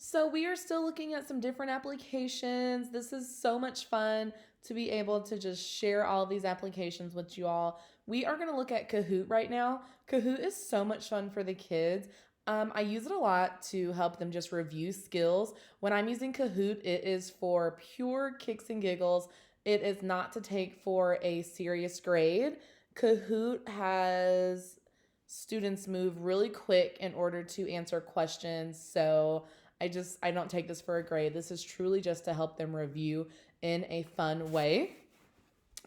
So we are still looking at some different applications. This is so much fun to be able to just share all these applications with you all. We are going to look at Kahoot right now. Kahoot is so much fun for the kids. I use it a lot to help them just review skills. When I'm using Kahoot, it is for pure kicks and giggles. It is not to take for a serious grade. Kahoot has students move really quick in order to answer questions. So I don't take this for a grade. This is truly just to help them review in a fun way.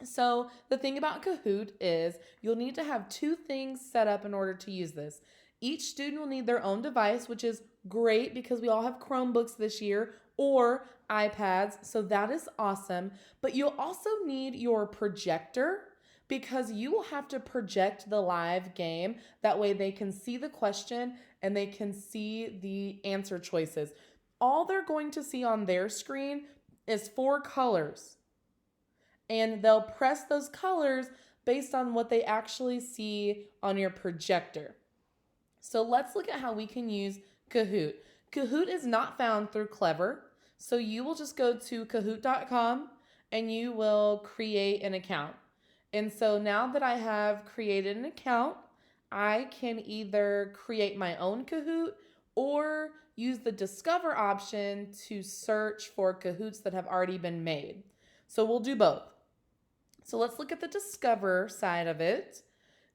So the thing about Kahoot is you'll need to have two things set up in order to use this. Each student will need their own device, which is great because we all have Chromebooks this year or iPads. So that is awesome. But you'll also need your projector because you will have to project the live game. That way they can see the question and they can see the answer choices. All they're going to see on their screen is 4 colors, and they'll press those colors based on what they actually see on your projector. So let's look at how we can use Kahoot. Kahoot is not found through Clever, so you will just go to kahoot.com and you will create an account. And so now that I have created an account, I can either create my own Kahoot or use the Discover option to search for Kahoots that have already been made. So we'll do both. So let's look at the Discover side of it.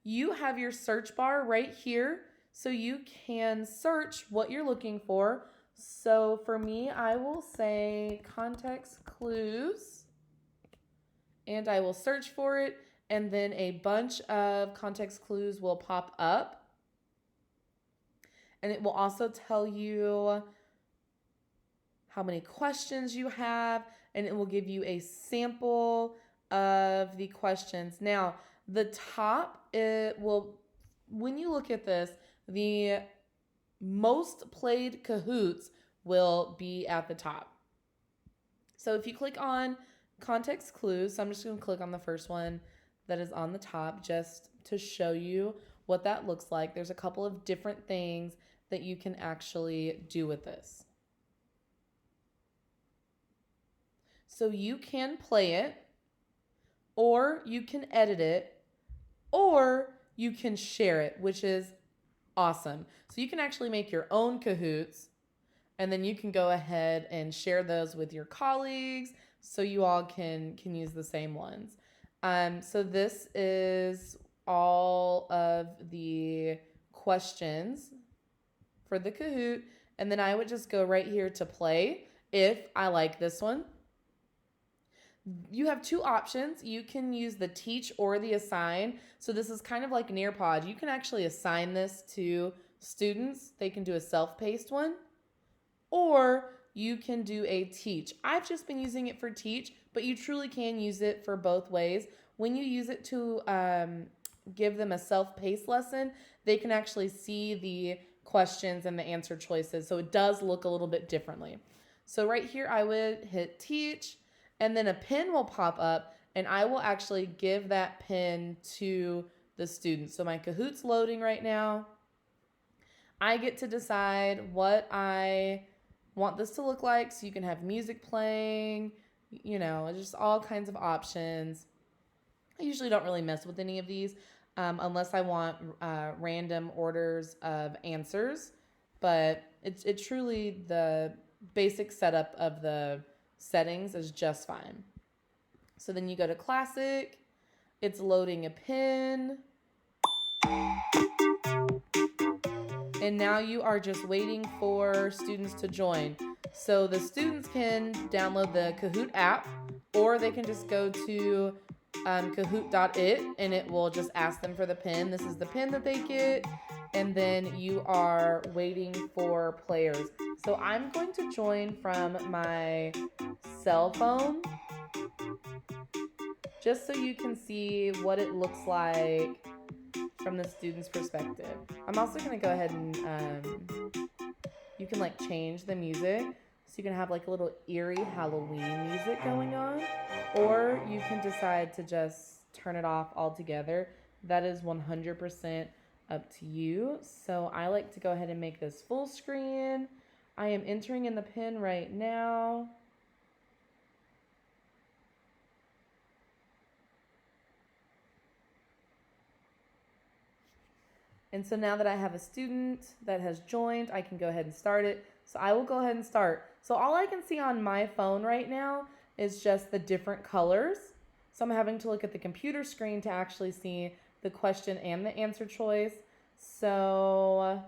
You have your search bar right here, so you can search what you're looking for. So for me, I will say context clues, and I will search for it, and then a bunch of context clues will pop up. And it will also tell you how many questions you have, and it will give you a sample of the questions. Now, the top, it will, when you look at this, the most played Kahoots will be at the top. So if you click on context clues, so I'm just going to click on the first one that is on the top just to show you what that looks like. There's a couple of different things that you can actually do with this. So you can play it, or you can edit it, or you can share it, which is awesome. So you can actually make your own Kahoots, and then you can go ahead and share those with your colleagues so you all can use the same ones. So this is all of the questions for the Kahoot, and then I would just go right here to play if I like this one. You have two options. You can use the teach or the assign. So this is kind of like Nearpod. You can actually assign this to students. They can do a self-paced one, or you can do a teach. I've just been using it for teach, but you truly can use it for both ways. When you use it to give them a self-paced lesson, they can actually see the questions and the answer choices. So it does look a little bit differently. So right here, I would hit teach, and then a pin will pop up, and I will actually give that pin to the student. So my Kahoot's loading right now. I get to decide what I want this to look like. So you can have music playing, just all kinds of options. I usually don't really mess with any of these unless I want random orders of answers. But it's truly the basic setup of the settings is just fine. So then you go to classic. It's loading a pin. And now you are just waiting for students to join. So the students can download the Kahoot app, or they can just go to kahoot.it, and it will just ask them for the pin. This is the pin that they get, and then you are waiting for players. So I'm going to join from my cell phone just so you can see what it looks like from the student's perspective. I'm also going to go ahead and you can change the music, so you can have a little eerie Halloween music going on, or you can decide to just turn it off altogether. That is 100% up to you. So I like to go ahead and make this full screen. I am entering in the pin right now. And so now that I have a student that has joined, I can go ahead and start it. So I will go ahead and start. So all I can see on my phone right now is just the different colors. So I'm having to look at the computer screen to actually see the question and the answer choice. So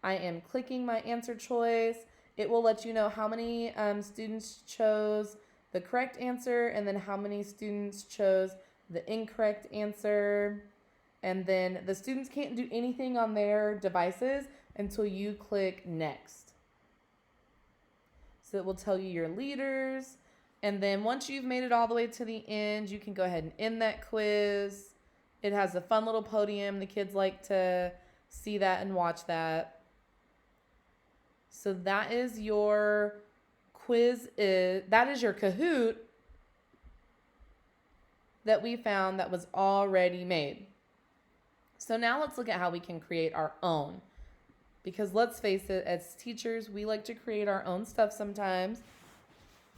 I am clicking my answer choice. It will let you know how many students chose the correct answer and then how many students chose the incorrect answer. And then the students can't do anything on their devices until you click next. So it will tell you your leaders. And then once you've made it all the way to the end, you can go ahead and end that quiz. It has a fun little podium. The kids like to see that and watch that. So that is your quiz. That is your Kahoot that we found that was already made. So now let's look at how we can create our own. Because let's face it, as teachers, we like to create our own stuff sometimes.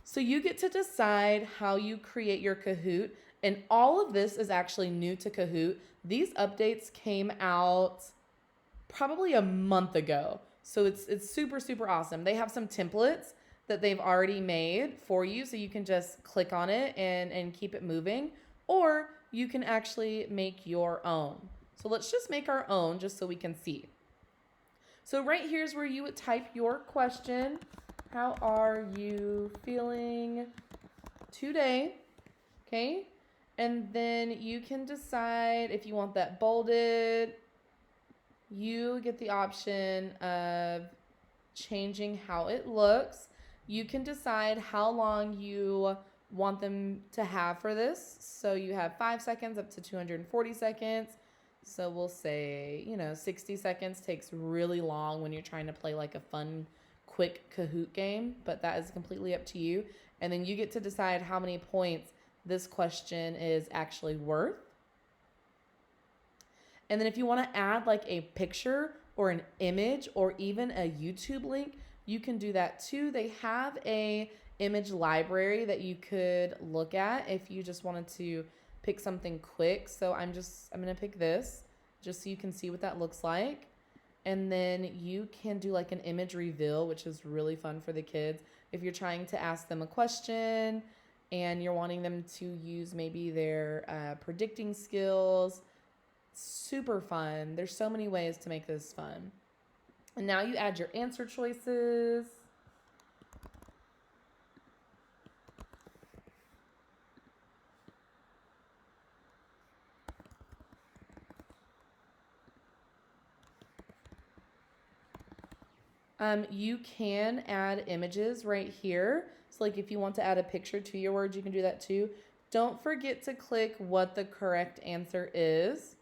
So you get to decide how you create your Kahoot. And all of this is actually new to Kahoot. These updates came out probably a month ago. So it's super, super awesome. They have some templates that they've already made for you. So you can just click on it and keep it moving. Or you can actually make your own. So let's just make our own just so we can see. So right here is where you would type your question. How are you feeling today? Okay. And then you can decide if you want that bolded. You get the option of changing how it looks. You can decide how long you want them to have for this. So you have 5 seconds up to 240 seconds. So we'll say, 60 seconds takes really long when you're trying to play like a fun, quick Kahoot game, but that is completely up to you. And then you get to decide how many points this question is actually worth. And then if you want to add like a picture or an image or even a YouTube link, you can do that too. They have a image library that you could look at if you just wanted to pick something quick. So I'm going to pick this just so you can see what that looks like. And then you can do like an image reveal, which is really fun for the kids. If you're trying to ask them a question and you're wanting them to use maybe their predicting skills, super fun. There's so many ways to make this fun. And now you add your answer choices. You can add images right here. So like if you want to add a picture to your words, you can do that too. Don't forget to click what the correct answer is.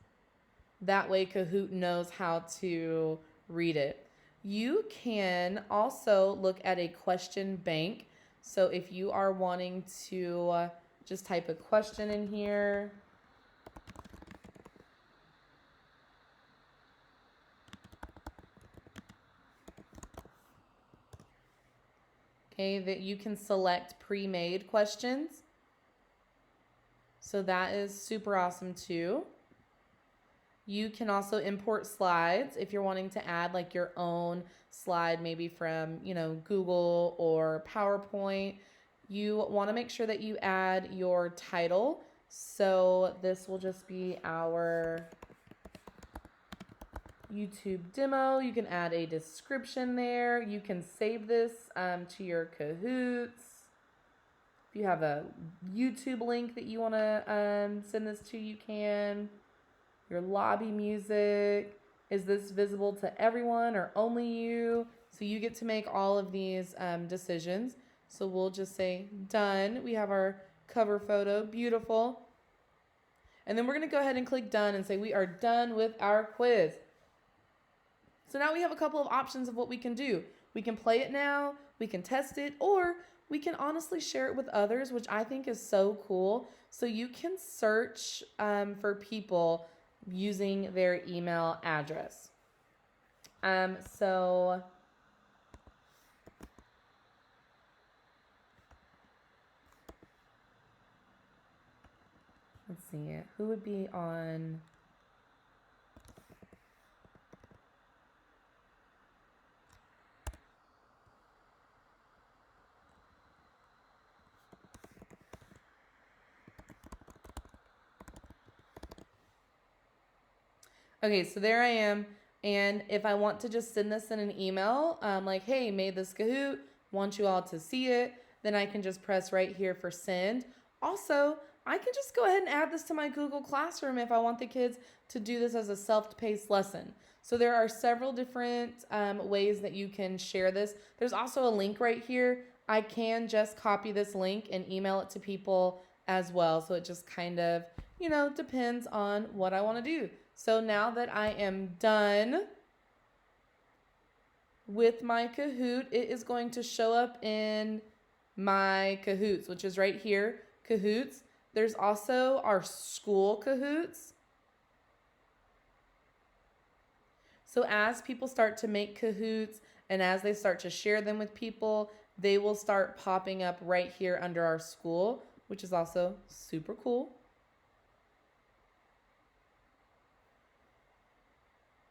That way Kahoot knows how to read it. You can also look at a question bank. So if you are wanting to just type a question in here. Okay, that you can select pre-made questions. So that is super awesome too. You can also import slides if you're wanting to add like your own slide, maybe from, Google or PowerPoint. You want to make sure that you add your title. So this will just be our YouTube demo. You can add a description there. You can save this to your Kahoots. If you have a YouTube link that you want to send this to, you can. Your lobby music. Is this visible to everyone or only you? So you get to make all of these decisions. So we'll just say done. We have our cover photo. Beautiful. And then we're going to go ahead and click done and say we are done with our quiz. So now we have a couple of options of what we can do. We can play it now, we can test it, or we can honestly share it with others, which I think is so cool. So you can search for people using their email address. So let's see, who would be on? Okay, so there I am. And if I want to just send this in an email, like, hey, made this Kahoot, want you all to see it, then I can just press right here for send. Also, I can just go ahead and add this to my Google Classroom if I want the kids to do this as a self-paced lesson. So there are several different ways that you can share this. There's also a link right here. I can just copy this link and email it to people as well. So it just kind of, depends on what I want to do. So now that I am done with my Kahoot, it is going to show up in my Kahoots, which is right here, Kahoots. There's also our school Kahoots. So as people start to make Kahoots and as they start to share them with people, they will start popping up right here under our school, which is also super cool.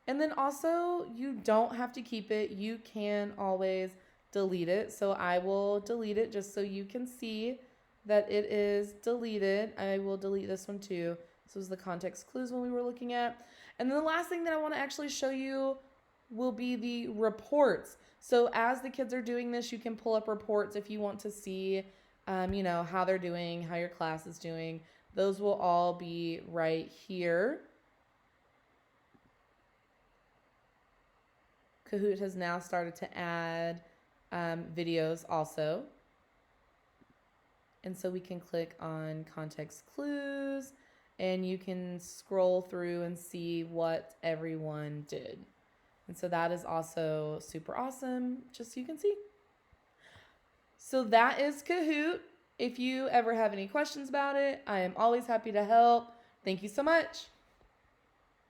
And then also, you don't have to keep it. You can always delete it. So I will delete it just so you can see that it is deleted. I will delete this one too. This was the context clues when we were looking at. And then the last thing that I want to actually show you will be the reports. So as the kids are doing this, you can pull up reports if you want to see, how they're doing, how your class is doing. Those will all be right here. Kahoot has now started to add videos also. And so we can click on context clues and you can scroll through and see what everyone did. And so that is also super awesome, just so you can see. So that is Kahoot. If you ever have any questions about it, I am always happy to help. Thank you so much.